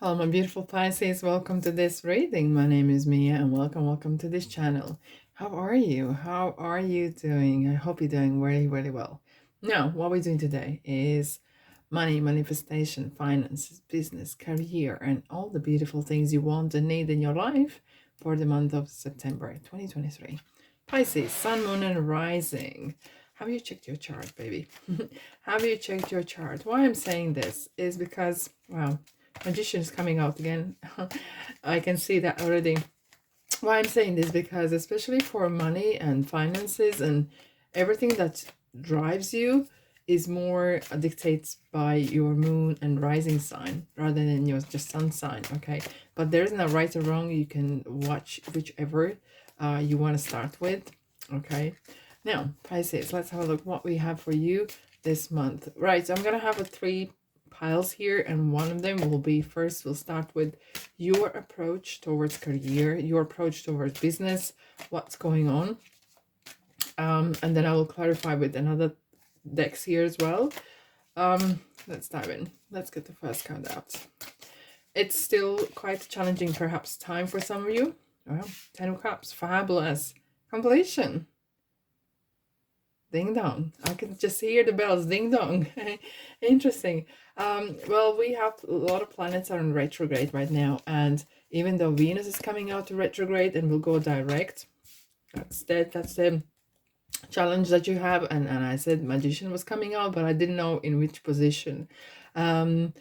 Hello, my beautiful Pisces. Welcome to this reading. My name is Mia, and welcome to this channel. How are you? How are you doing? I hope you're doing really, really well. Now, what we're doing today is money, manifestation, finances, business, career, and all the beautiful things you want and need in your life for the month of September 2023. Pisces, Sun, Moon, and Rising. Have you checked your chart, baby? Have you checked your chart? Why I'm saying this is because, wow, Magician is coming out again. I can see that already. Why I'm saying this, because especially for money and finances and everything that drives you is more dictates by your moon and rising sign rather than your just sun sign. Okay, but there isn't a right or wrong. You can watch whichever you want to start with. Okay, now Pisces, let's have a look what we have for you this month. Right, so I'm gonna have a three piles here, and one of them will be, first we'll start with your approach towards career, your approach towards business, what's going on, and then I will clarify with another decks here as well. Let's dive in. Let's get the first card out. It's still quite challenging perhaps time for some of you. Well, 10 of Cups, fabulous completion. Ding dong. I can just hear the bells. Ding dong. Interesting. Well, we have a lot of planets are in retrograde right now, and even though Venus is coming out to retrograde and will go direct, that's the challenge that you have. And I said Magician was coming out, but I didn't know in which position. But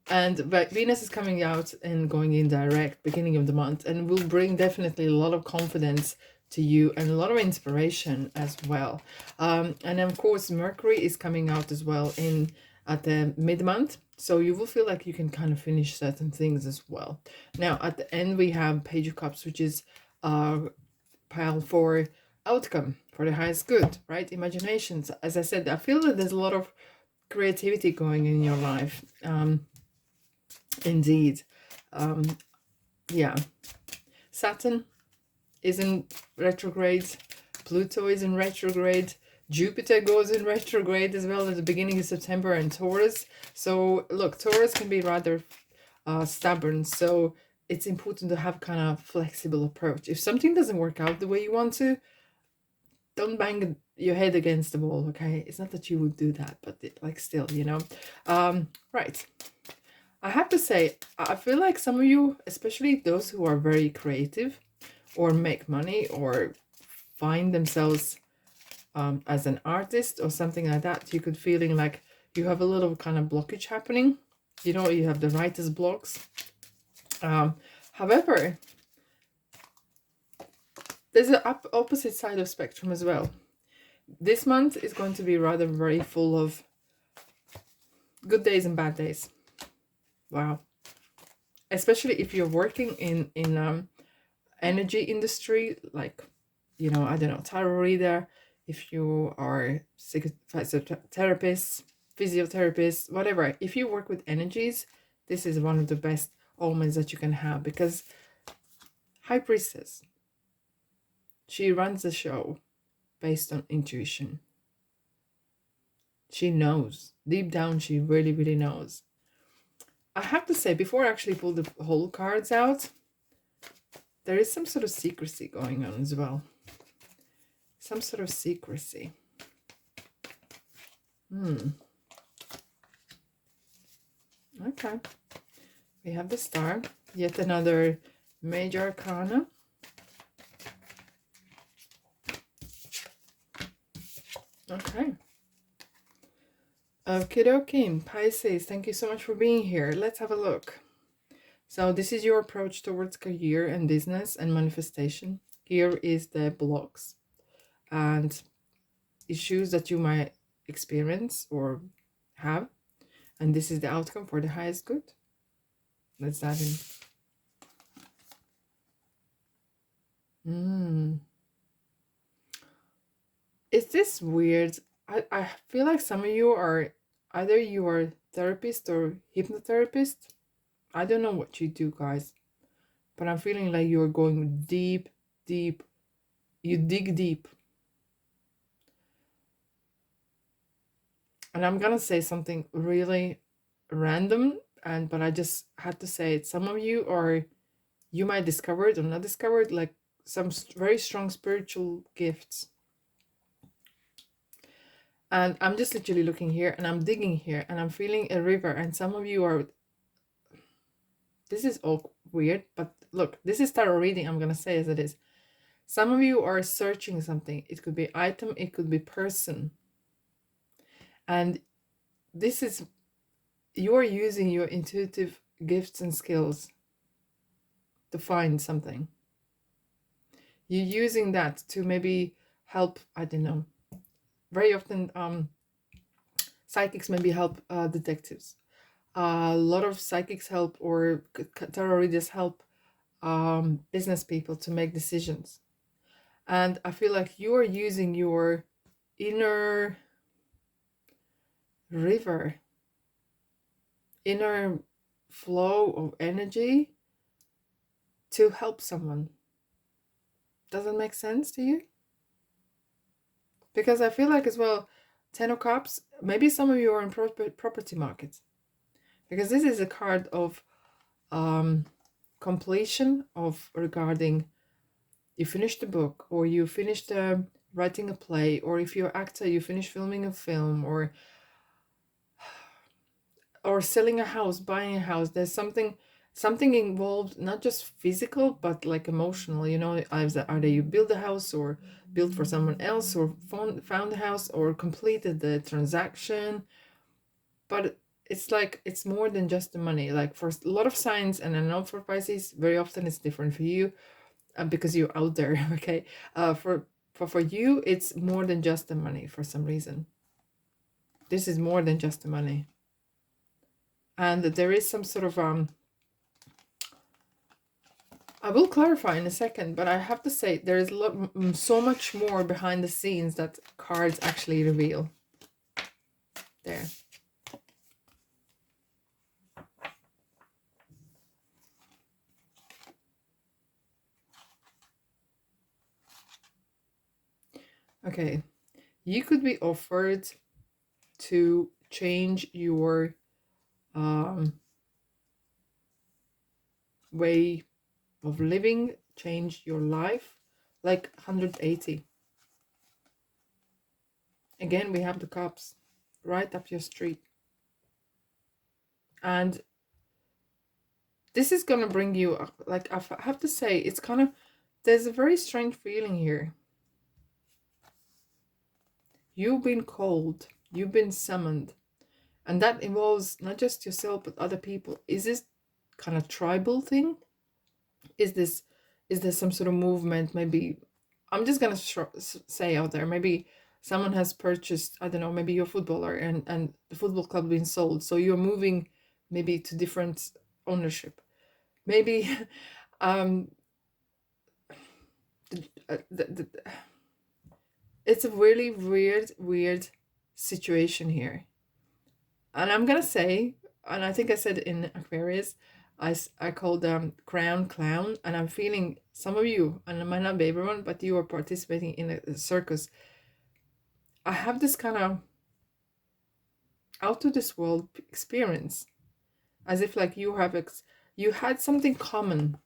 Venus is coming out and going in direct beginning of the month, and will bring definitely a lot of confidence to you and a lot of inspiration as well. And of course Mercury is coming out as well in at the mid-month, so you will feel like you can kind of finish certain things as well. Now at the end we have Page of Cups, which is pile for outcome, for the highest good, right? Imaginations. As I said, I feel that there's a lot of creativity going in your life. Indeed. Yeah. Saturn is in retrograde, Pluto is in retrograde, Jupiter goes in retrograde as well at the beginning of September, and Taurus. So look, Taurus can be rather stubborn, so it's important to have kind of flexible approach. If something doesn't work out the way you want to, don't bang your head against the wall, okay? It's not that you would do that, but like still, you know. Right. I have to say, I feel like some of you, especially those who are very creative or make money or find themselves as an artist or something like that, you could feeling like you have a little kind of blockage happening. You know, you have the writer's blocks. However, there's an opposite side of spectrum as well. This month is going to be rather very full of good days and bad days. Wow. Especially if you're working in energy industry, like, you know, I don't know, tarot reader, if you are psychotherapist, physiotherapist, whatever, if you work with energies, this is one of the best omens that you can have, because High Priestess, she runs the show based on intuition. She knows deep down, she really, really knows. I have to say, before I actually pull the whole cards out, there is some sort of secrecy going on as well. Some sort of secrecy. Okay. We have the Star. Yet another major arcana. Okay. Okie dokie. Pisces, thank you so much for being here. Let's have a look. So this is your approach towards career and business and manifestation. Here is the blocks and issues that you might experience or have. And this is the outcome for the highest good. Let's dive in. Is this weird? I feel like some of you are, either you are therapist or hypnotherapist. I don't know what you do, guys, but I'm feeling like you're going deep, deep. You dig deep. And I'm gonna say something really random, but I just had to say it. Some of you are, you might discover it or not discover it, like some very strong spiritual gifts. And I'm just literally looking here and I'm digging here and I'm feeling a river, and some of you are, this is all weird, but look, this is tarot reading, I'm gonna say as it is. Some of you are searching something. It could be item, it could be person. And this is, you are using your intuitive gifts and skills to find something. You're using that to maybe help, I don't know. Very often psychics maybe help detectives. A lot of psychics help, or tarot readers help business people to make decisions. And I feel like you are using your inner river, inner flow of energy to help someone. Does that make sense to you? Because I feel like as well, Ten of Cups, maybe some of you are in property markets. Because this is a card of completion of regarding, you finished the book, or you finished writing a play, or if you're an actor, you finish filming a film, or selling a house, buying a house. There's something involved, not just physical but like emotional, you know. Either you build a house or built for someone else, or found a house or completed the transaction. But it's like, it's more than just the money. Like for a lot of signs, and I know for Pisces very often it's different for you, because you're out there. Okay, for you it's more than just the money. For some reason this is more than just the money, and there is some sort of I will clarify in a second, but I have to say there is so much more behind the scenes that cards actually reveal. There. Okay. You could be offered to change your way of living, change your life, like 180. Again, we have the cups right up your street. And this is gonna bring you, like, I have to say, it's kind of, there's a very strange feeling here. You've been called, you've been summoned, and that involves not just yourself but other people. Is this kind of tribal thing? Is there some sort of movement? Maybe, I'm just gonna say out there, maybe someone has purchased, I don't know, maybe you're a footballer, and the football club being sold, so you're moving maybe to different ownership. Maybe it's a really weird situation here. And I'm gonna say, and I think I said in Aquarius, I called them crown clown, and I'm feeling some of you, and it might not be everyone, but you are participating in a circus. I have this kind of out of this world experience, as if like you have you had something common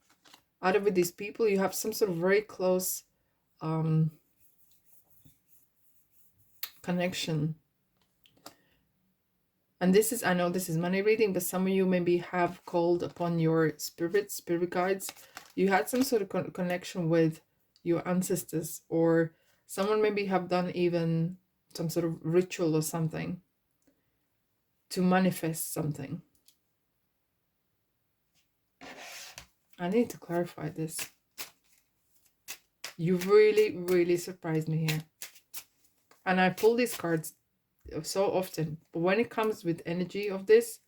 out of it. These people, you have some sort of very close connection. And this is, I know this is money reading, but some of you maybe have called upon your spirit guides. You had some sort of connection with your ancestors, or someone maybe have done even some sort of ritual or something to manifest something. I need to clarify this. You really surprised me here. And I pull these cards so often, but when it comes with energy of this,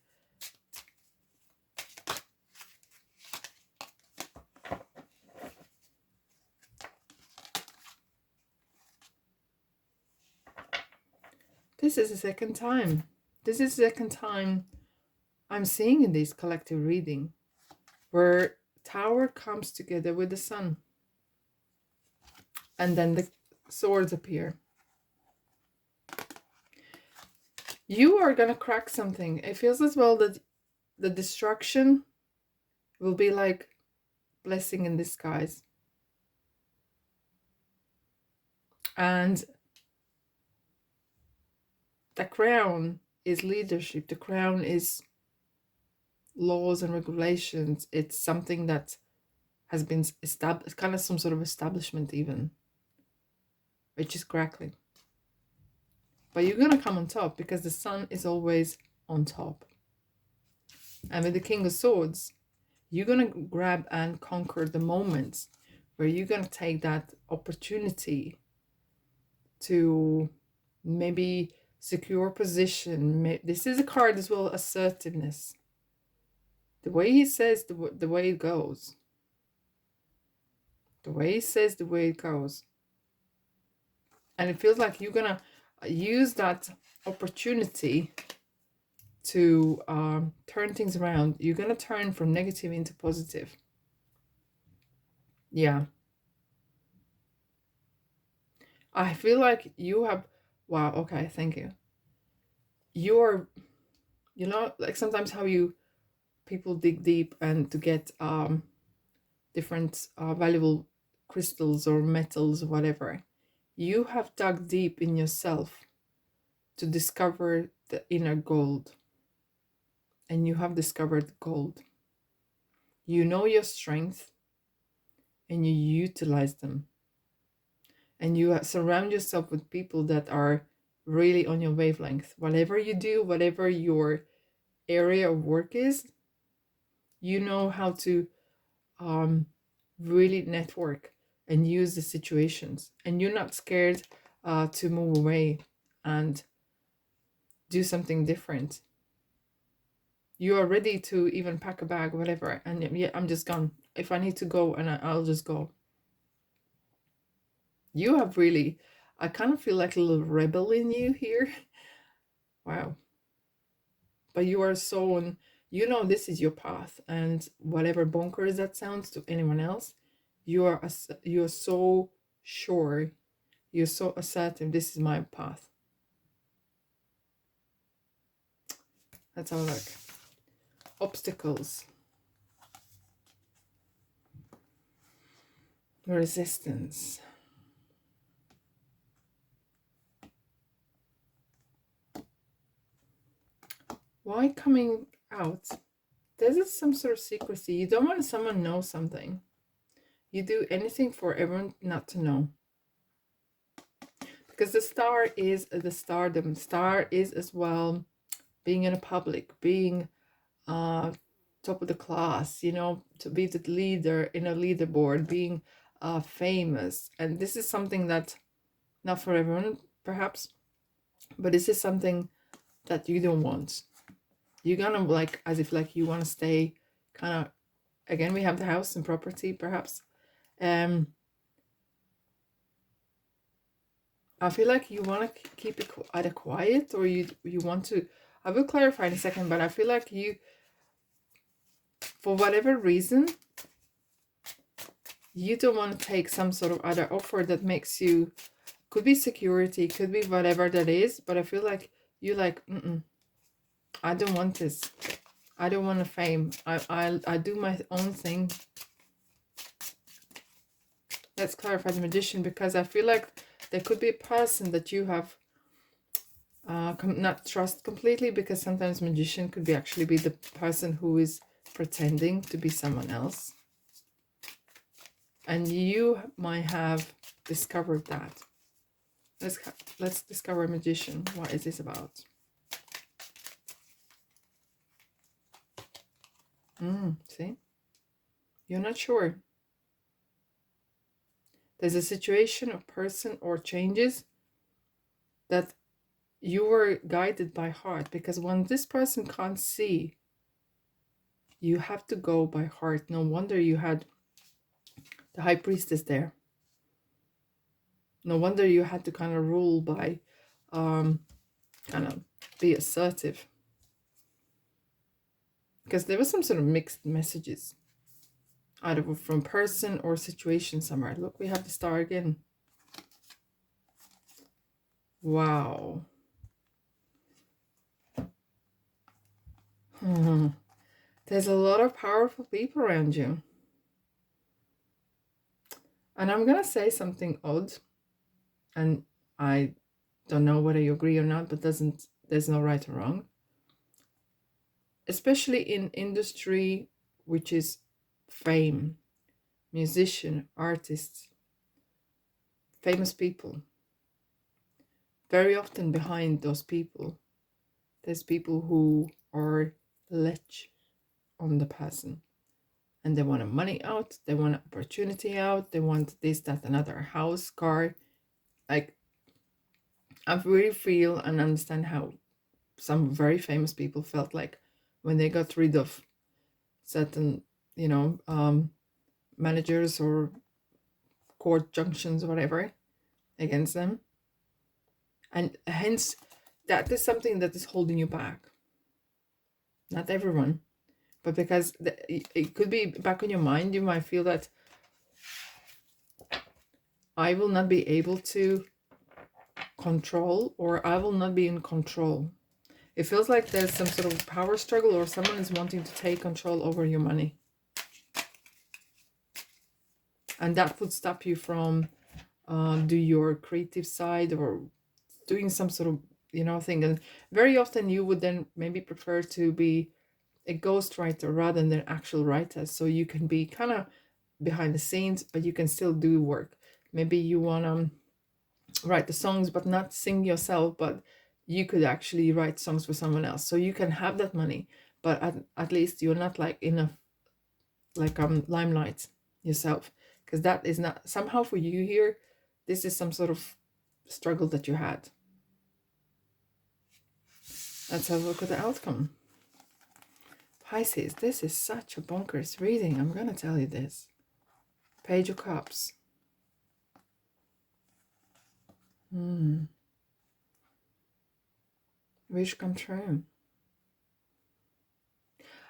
this is the second time. This is the second time I'm seeing in this collective reading where Tower comes together with the Sun. And then the swords appear. You are gonna crack something. It feels as well that the destruction will be like blessing in disguise. And the crown is leadership. The crown is laws and regulations. It's something that has been established, kind of some sort of establishment even, which is crackling. But you're gonna come on top because the sun is always on top. And with the King of Swords, you're gonna grab and conquer the moments where you're gonna take that opportunity to maybe secure position. This is a card as well, assertiveness. The way he says, the way it goes. The way he says, the way it goes. And it feels like you're gonna use that opportunity to turn things around. You're gonna turn from negative into positive. Yeah. I feel like you have, wow, okay, thank you. You're, you know, like sometimes how people dig deep and to get different valuable crystals or metals or whatever. You have dug deep in yourself to discover the inner gold. And you have discovered gold. You know your strength and you utilize them. And you surround yourself with people that are really on your wavelength. Whatever you do, whatever your area of work is, you know how to really network and use the situations. And you're not scared to move away and do something different. You are ready to even pack a bag, whatever. And yeah, I'm just gone. If I need to go, and I'll just go. You have really, I kind of feel like a little rebel in you here. Wow. But you are so, you know, this is your path, and whatever bonkers that sounds to anyone else, you are so sure, you're so assertive. This is my path. Let's have a look. Obstacles. Resistance. Why coming out? There's some sort of secrecy. You don't want someone to know something. You do anything for everyone not to know. Because the star is the stardom. Star is as well being in a public, being top of the class, you know, to be the leader in a leaderboard, being famous. And this is something that, not for everyone perhaps, but this is something that you don't want. You're gonna like, as if like you want to stay kind of, again, we have the house and property perhaps. I feel like you want to keep it either quiet, or you want to, I will clarify in a second, but I feel like you, for whatever reason, you don't want to take some sort of other offer that makes you, could be security, could be whatever that is, but I feel like you like, I don't want this. I don't want a fame. I do my own thing. Let's clarify the Magician, because I feel like there could be a person that you have not trust completely, because sometimes Magician could be actually be the person who is pretending to be someone else. And you might have discovered that. Let's discover Magician. What is this about? See? You're not sure. There's a situation, a person, or changes that you were guided by heart, because when this person can't see, you have to go by heart. No wonder you had the High Priestess there. No wonder you had to kind of rule by, kind of be assertive. Because there was some sort of mixed messages, either from person or situation somewhere. Look, we have the star again. Wow. There's a lot of powerful people around you. And I'm gonna say something odd, and I don't know whether you agree or not, but there's no right or wrong. Especially in industry which is fame, musician, artists, famous people. Very often behind those people, there's people who are lech on the person. And they want money out, they want opportunity out, they want this, that, another, house, car. Like, I really feel and understand how some very famous people felt like when they got rid of certain, managers or court junctions or whatever against them. And hence, that is something that is holding you back. Not everyone, but because it could be back in your mind, you might feel that I will not be able to control, or I will not be in control. It feels like there's some sort of power struggle, or someone is wanting to take control over your money. And that would stop you from do your creative side or doing some sort of, thing. And very often you would then maybe prefer to be a ghostwriter rather than an actual writer. So you can be kind of behind the scenes, but you can still do work. Maybe you want to write the songs, but not sing yourself, but you could actually write songs for someone else. So you can have that money, but at least you're not like in a limelight yourself, because that is not somehow for you here. This is some sort of struggle that you had. Let's have a look at the outcome. Pisces, this is such a bonkers reading. I'm gonna tell you this. Page of Cups. Wish come true.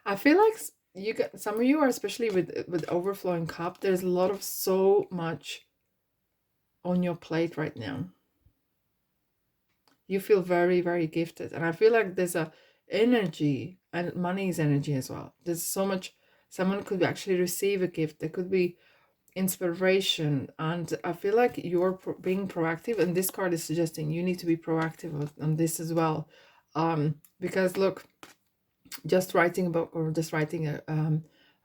I feel like you get, some of you are, especially with overflowing cup, there's a lot of so much on your plate right now. You feel very, very gifted, and I feel like there's a energy, and money is energy as well. There's so much. Someone could actually receive a gift. There could be inspiration, and I feel like you're being proactive, and this card is suggesting you need to be proactive on this as well, because look, just writing a book or just writing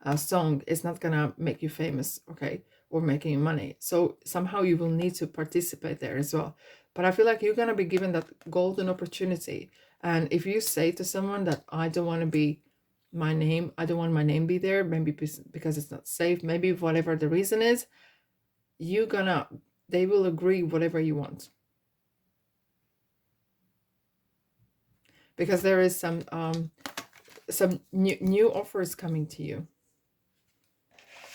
a song is not gonna make you famous, okay, or making money. So somehow you will need to participate there as well. But I feel like you're gonna be given that golden opportunity. And if you say to someone that I don't want to be my name, I don't want my name be there, maybe because it's not safe, maybe whatever the reason is, they will agree whatever you want. Because there is some new offers coming to you,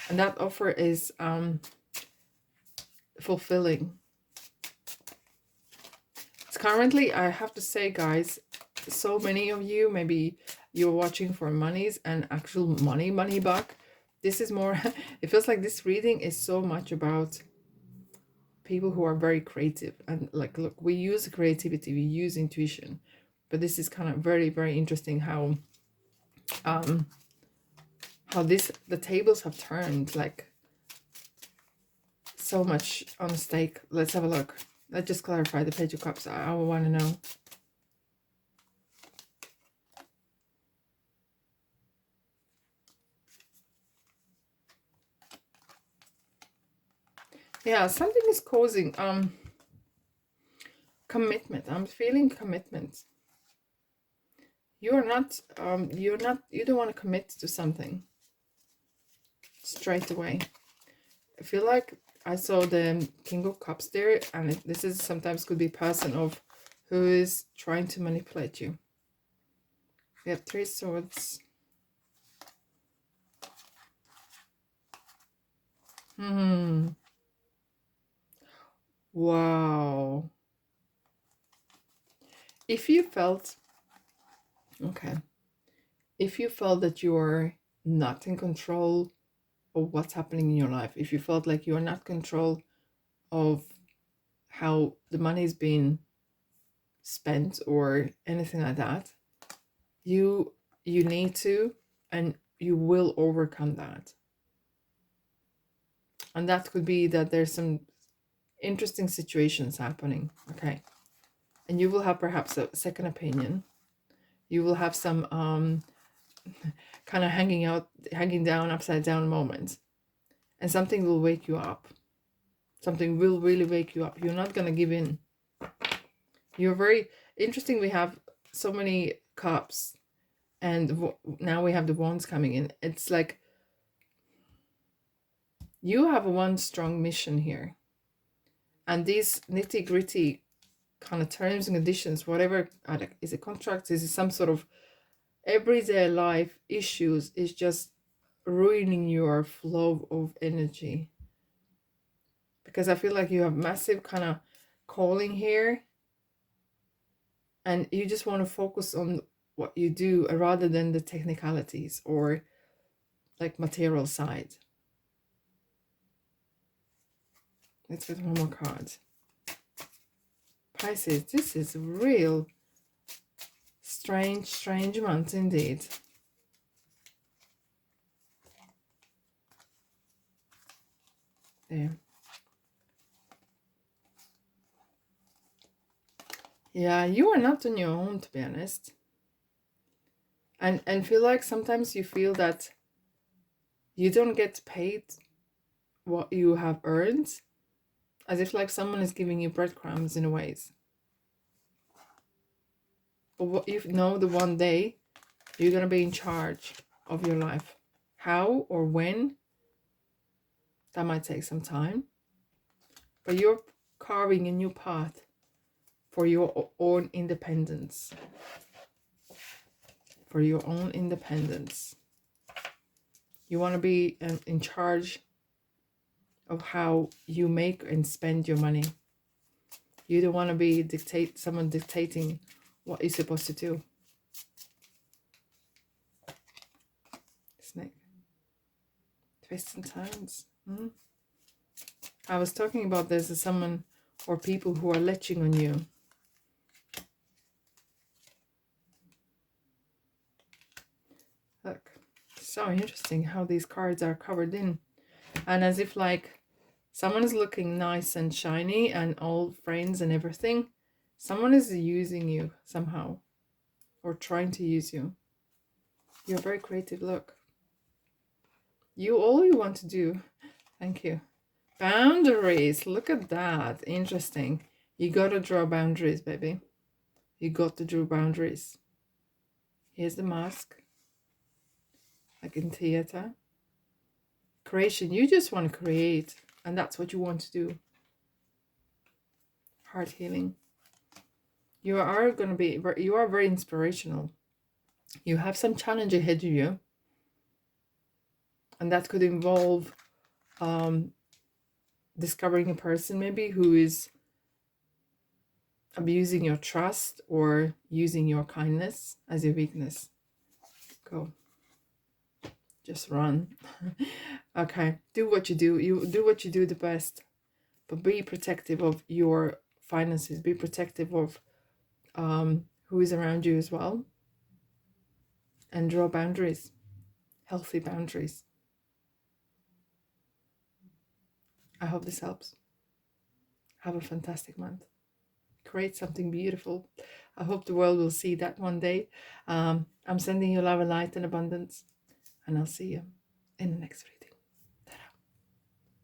and that offer is fulfilling. It's currently, I have to say, guys, so many of you, maybe you're watching for monies and actual money back. This is more it feels like this reading is so much about people who are very creative, and like, look, we use creativity, we use intuition, but this is kind of very, very interesting how the tables have turned, like so much on stake. Let's have a look. Let's just clarify the Page of Cups. I want to know. Yeah, something is causing commitment. I'm feeling commitment. You don't want to commit to something straight away. I feel like I saw the King of Cups there, and this is sometimes could be a person of who is trying to manipulate you. We have 3 swords. Wow. If you felt, okay, if you felt that you're not in control of what's happening in your life, if you felt like you're not in control of how the money's been spent or anything like that, you need to, and you will overcome that. And that could be that there's some interesting situations happening, okay? And you will have perhaps a second opinion. You will have some kind of hanging down, upside down moments. And something will wake you up. Something will really wake you up. You're not going to give in. You're very interesting. We have so many cups, and now we have the wands coming in. It's like you have one strong mission here. And these nitty gritty kind of terms and conditions, whatever, is it contracts, is it some sort of everyday life issues, is just ruining your flow of energy. Because I feel like you have massive kind of calling here, and you just want to focus on what you do rather than the technicalities or like material side. Let's get one more card. Pisces, this is a real strange month indeed. There. Yeah, you are not on your own, to be honest. And feel like sometimes you feel that you don't get paid what you have earned, as if like someone is giving you breadcrumbs in a ways. But what you know, the one day you're gonna be in charge of your life. How or when, that might take some time. But you're carving a new path for your own independence. For your own independence. You want to be in charge of how you make and spend your money. You don't want to be someone dictating what you're supposed to do. Snake. Twists and turns. I was talking about this as someone or people who are leching on you. Look, so interesting how these cards are covered in. And as if like someone is looking nice and shiny and all friends and everything. Someone is using you somehow. Or trying to use you. You're very creative, look. All you want to do. Thank you. Boundaries. Look at that. Interesting. You gotta draw boundaries, baby. You got to draw boundaries. Here's the mask. Like in theater. Creation. You just want to create. And that's what you want to do. Heart healing. You are very inspirational. You have some challenge ahead of you. And that could involve discovering a person maybe who is abusing your trust or using your kindness as your weakness. Go. Just run. Okay. Do what you do. You do what you do the best. But be protective of your finances. Be protective of who is around you as well. And draw boundaries. Healthy boundaries. I hope this helps. Have a fantastic month. Create something beautiful. I hope the world will see that one day. I'm sending you love and light and abundance. And I'll see you in the next video.